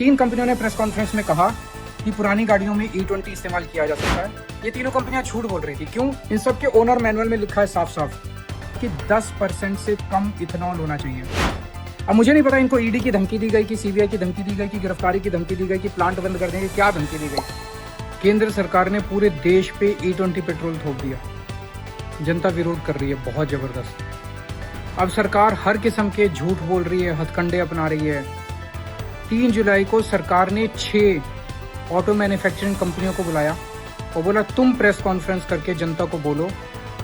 तीन कंपनियों ने प्रेस कॉन्फ्रेंस में कहा कि पुरानी गाड़ियों में E20 इस्तेमाल किया जा सकता है। ये तीनों कंपनियां झूठ बोल रही थी। क्यों? इन सब के ओनर मैनुअल में लिखा है साफ साफ कि 10% से कम इथेनॉल होना चाहिए। अब मुझे नहीं पता इनको ईडी की धमकी दी गई, कि सीबीआई की धमकी दी गई, कि गिरफ्तारी की धमकी दी गई, कि प्लांट बंद कर देंगे, क्या धमकी दी गई। केंद्र सरकार ने पूरे देश पे E20 पेट्रोल थोप दिया। जनता विरोध कर रही है बहुत जबरदस्त। अब सरकार हर किस्म के झूठ बोल रही है, हथकंडे अपना रही है। 3 जुलाई को सरकार ने 6 ऑटो मैन्युफैक्चरिंग कंपनियों को बुलाया और बोला तुम प्रेस कॉन्फ्रेंस करके जनता को बोलो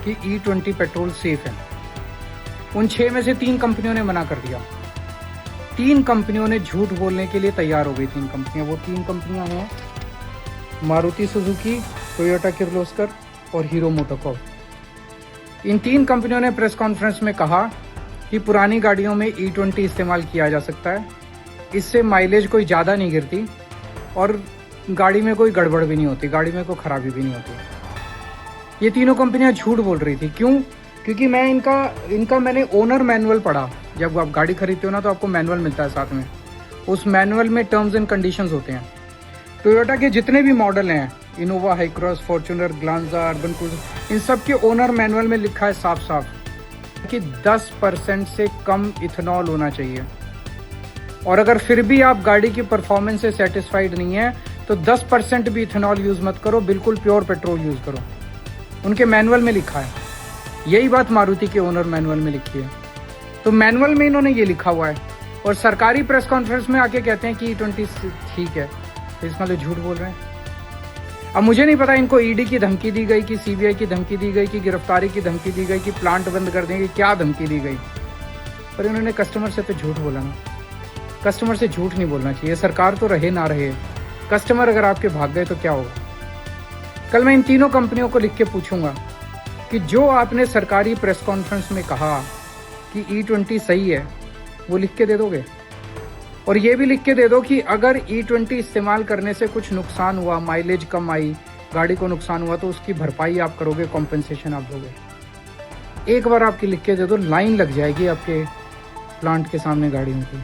कि E20 पेट्रोल सेफ है। उन 6 में से 3 कंपनियों ने मना कर दिया। 3 कंपनियों ने झूठ बोलने के लिए तैयार हो गई। 3 कंपनियां, वो 3 कंपनियां हैं मारुति सुजुकी, टोयोटा किर्लोस्कर और हीरो मोटोकॉर्प। इन 3 कंपनियों ने प्रेस कॉन्फ्रेंस में कहा कि पुरानी गाड़ियों में E20 इस्तेमाल किया जा सकता है। इससे माइलेज कोई ज़्यादा नहीं गिरती और गाड़ी में कोई गड़बड़ भी नहीं होती, गाड़ी में कोई खराबी भी नहीं होती। ये तीनों कंपनियां झूठ बोल रही थी। क्यों? क्योंकि मैं इनका मैंने ओनर मैनुअल पढ़ा। जब आप गाड़ी खरीदते हो ना तो आपको मैनुअल मिलता है साथ में। उस मैनुअल में टर्म्स एंड कंडीशंस होते हैं। टोयोटा के जितने भी मॉडल हैं, Innova, Hycross, Fortuner, Glanza, Urban Cruiser, इन सब के ओनर मैनुअल में लिखा है साफ साफ कि 10% से कम इथेनॉल होना चाहिए। और अगर फिर भी आप गाड़ी की परफॉर्मेंस से सेटिस्फाइड नहीं है तो 10% भी इथेनॉल यूज मत करो, बिल्कुल प्योर पेट्रोल यूज करो। उनके मैनुअल में लिखा है। यही बात मारुति के ओनर मैनुअल में लिखी है। तो मैनुअल में इन्होंने ये लिखा हुआ है और सरकारी प्रेस कॉन्फ्रेंस में आके कहते हैं कि E20 ठीक है, तो इसका तो झूठ बोल रहे हैं। अब मुझे नहीं पता इनको ईडी की धमकी दी गई, कि सीबीआई की धमकी दी गई, कि गिरफ्तारी की धमकी दी गई, कि प्लांट बंद कर देंगे, क्या धमकी दी गई। पर इन्होंने कस्टमर से तो झूठ बोला ना। कस्टमर से झूठ नहीं बोलना चाहिए। सरकार तो रहे ना रहे, कस्टमर अगर आपके भाग गए तो क्या होगा। कल मैं इन तीनों कंपनियों को लिख के पूछूंगा कि जो आपने सरकारी प्रेस कॉन्फ्रेंस में कहा कि E20 सही है, वो लिख के दे दोगे। और ये भी लिख के दे दो कि अगर E20 इस्तेमाल करने से कुछ नुकसान हुआ, माइलेज कम आई, गाड़ी को नुकसान हुआ, तो उसकी भरपाई आप करोगे, कॉम्पेंसेशन आप दोगे। एक बार आपकी लिख के दे दो, लाइन लग जाएगी आपके प्लांट के सामने गाड़ियों की।